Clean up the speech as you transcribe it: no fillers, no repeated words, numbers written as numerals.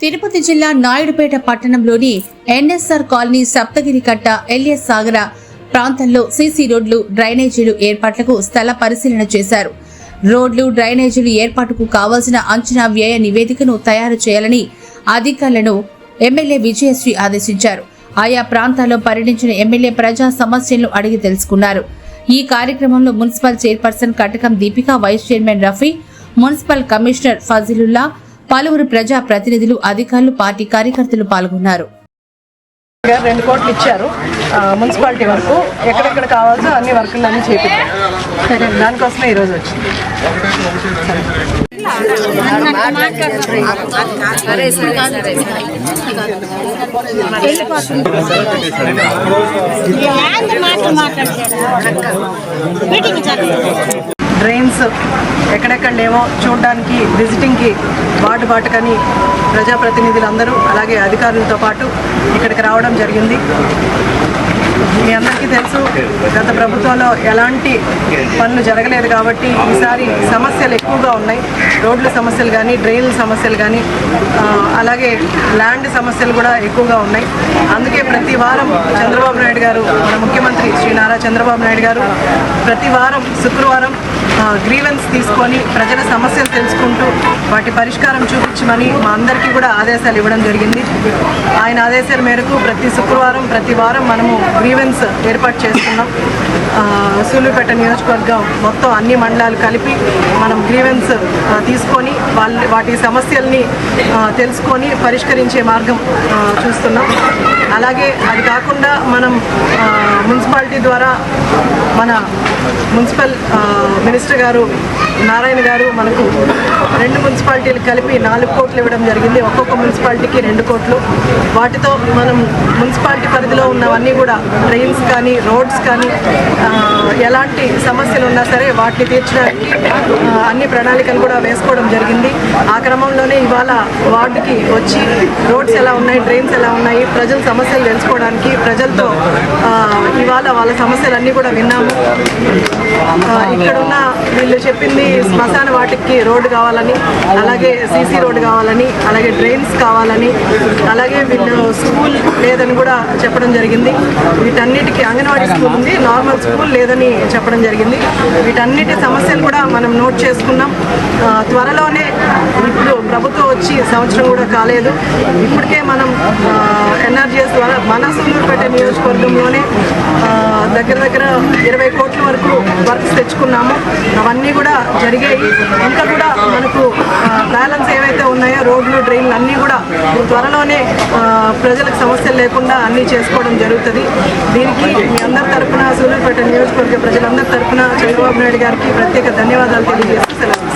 తిరుపతి జిల్లా నాయుడుపేట పట్టణంలోని NSR colony Saptagiri కట్ట ఎల్ఎస్ సాగర ప్రాంతంలో సీసీ రోడ్లు డ్రైనేజీలు ఏర్పాట్లకు స్థల పరిశీలన చేశారు. రోడ్లు డ్రైనేజీలు ఏర్పాటుకు కావాల్సిన అంచనా వ్యయ నివేదికను తయారు చేయాలని అధికారులను ఎమ్మెల్యే విజయశ్రీ ఆదేశించారు. ఆయా ప్రాంతాల్లో పర్యటించిన ఎమ్మెల్యే ప్రజా సమస్యలను అడిగి తెలుసుకున్నారు. ఈ కార్యక్రమంలో municipal chairperson Katakam Deepika, vice chairman Rafi, municipal commissioner Fazilullah, పలువురు ప్రజా ప్రతినిధులు, అధికారులు, పార్టీ కార్యకర్తలు పాల్గొన్నారు. 2 కోట్లు ఇచ్చారు మున్సిపాలిటీ వరకు. ఎక్కడెక్కడ కావాల్సో అన్ని వర్కులు అన్ని చేపించారు. దానికోసమే ఈరోజు వచ్చింది. డ్రైన్స్ ఎక్కడెక్కడ లేవో చూడడానికి విజిటింగ్కి వాటుకని ప్రజాప్రతినిధులందరూ అలాగే అధికారులతో పాటు ఇక్కడికి రావడం జరిగింది. మీ అందరికీ తెలుసు, గత ప్రభుత్వంలో ఎలాంటి పనులు జరగలేదు కాబట్టి ఈసారి సమస్యలు ఎక్కువగా ఉన్నాయి. రోడ్ల సమస్యలు కానీ, డ్రైన్ల సమస్యలు కానీ, అలాగే ల్యాండ్ సమస్యలు కూడా ఎక్కువగా ఉన్నాయి. అందుకే ప్రతి వారం చంద్రబాబు నాయుడు గారు, మన ముఖ్యమంత్రి శ్రీ నారా చంద్రబాబు నాయుడు గారు ప్రతి వారం శుక్రవారం గ్రీవెన్స్ తీసుకొని ప్రజల సమస్యలు తెలుసుకుంటూ వాటి పరిష్కారం చూపించమని మా అందరికీ కూడా ఆదేశాలు ఇవ్వడం జరిగింది. ఆయన ఆదేశాల మేరకు ప్రతి శుక్రవారం, ప్రతి వారం మనము గ్రీవెన్స్ ఏర్పాటు చేస్తున్నాం. సూళ్ళూరుపేట నియోజకవర్గం మొత్తం అన్ని మండలాలు కలిపి మనం గ్రీవెన్స్ తీసుకొని వాటి సమస్యల్ని తెలుసుకొని పరిష్కరించే మార్గం చూస్తున్నాం. అలాగే అది కాకుండా మనం మున్సిపాలిటీ ద్వారా మన మున్సిపల్ మినిస్టర్ గారు నారాయణ గారు మనకు 2 మున్సిపాలిటీలు కలిపి 4 కోట్లు ఇవ్వడం జరిగింది. ఒక్కొక్క మున్సిపాలిటీకి 2 కోట్లు. వాటితో మనం మున్సిపాలిటీ పరిధిలో ఉన్నవన్నీ కూడా డ్రైన్స్ కానీ, రోడ్స్ కానీ, ఎలాంటి సమస్యలు ఉన్నా సరే వాటిని తీర్చడానికి అన్ని ప్రణాళికలు కూడా వేసుకోవడం జరిగింది. ఆ క్రమంలోనే ఇవాళ వార్డుకి వచ్చి రోడ్స్ ఎలా ఉన్నాయి, డ్రైన్స్ ఎలా ఉన్నాయి, ప్రజల సమస్యలు తెలుసుకోవడానికి ప్రజలతో ఇవాళ వాళ్ళ సమస్యలన్నీ కూడా విన్నాము. ఇక్కడున్న వీళ్ళు చెప్పింది శ్మశాన వాటికి రోడ్డు కావాలని, అలాగే సీసీ రోడ్డు కావాలని, అలాగే డ్రైన్స్ కావాలని, అలాగే వీళ్ళు స్కూల్ లేదని కూడా చెప్పడం జరిగింది. వీటన్నిటికీ అంగన్వాడీ స్కూల్ ఉంది, నార్మల్ స్కూల్ లేదని చెప్పడం జరిగింది. వీటన్నిటి సమస్యలు కూడా మనం నోట్ చేసుకున్నాం. త్వరలోనే, ఇప్పుడు ప్రభుత్వం వచ్చి సంవత్సరం కూడా కాలేదు, ఇప్పటికే మనం ఎన్ఆర్జీఎస్ ద్వారా మన సూళ్ళూరుపేట నియోజకవర్గంలోనే దగ్గర 20 కోట్ల వరకు వర్క్స్ తెచ్చుకున్నాము. అవన్నీ కూడా జరిగాయి. ఇంకా కూడా మనకు బ్యాలెన్స్ ఏవైతే ఉన్నాయో రోడ్లు, డ్రైన్లు అన్నీ కూడా త్వరలోనే ప్రజలకు సమస్యలు లేకుండా అన్నీ చేసుకోవడం జరుగుతుంది. దీనికి మీ అందరి తరఫున, సూళ్ళూరుపేట నియోజకవర్గ ప్రజలందరి తరఫున చంద్రబాబు నాయుడు గారికి ప్రత్యేక ధన్యవాదాలు తెలియజేస్తూ సెలవు.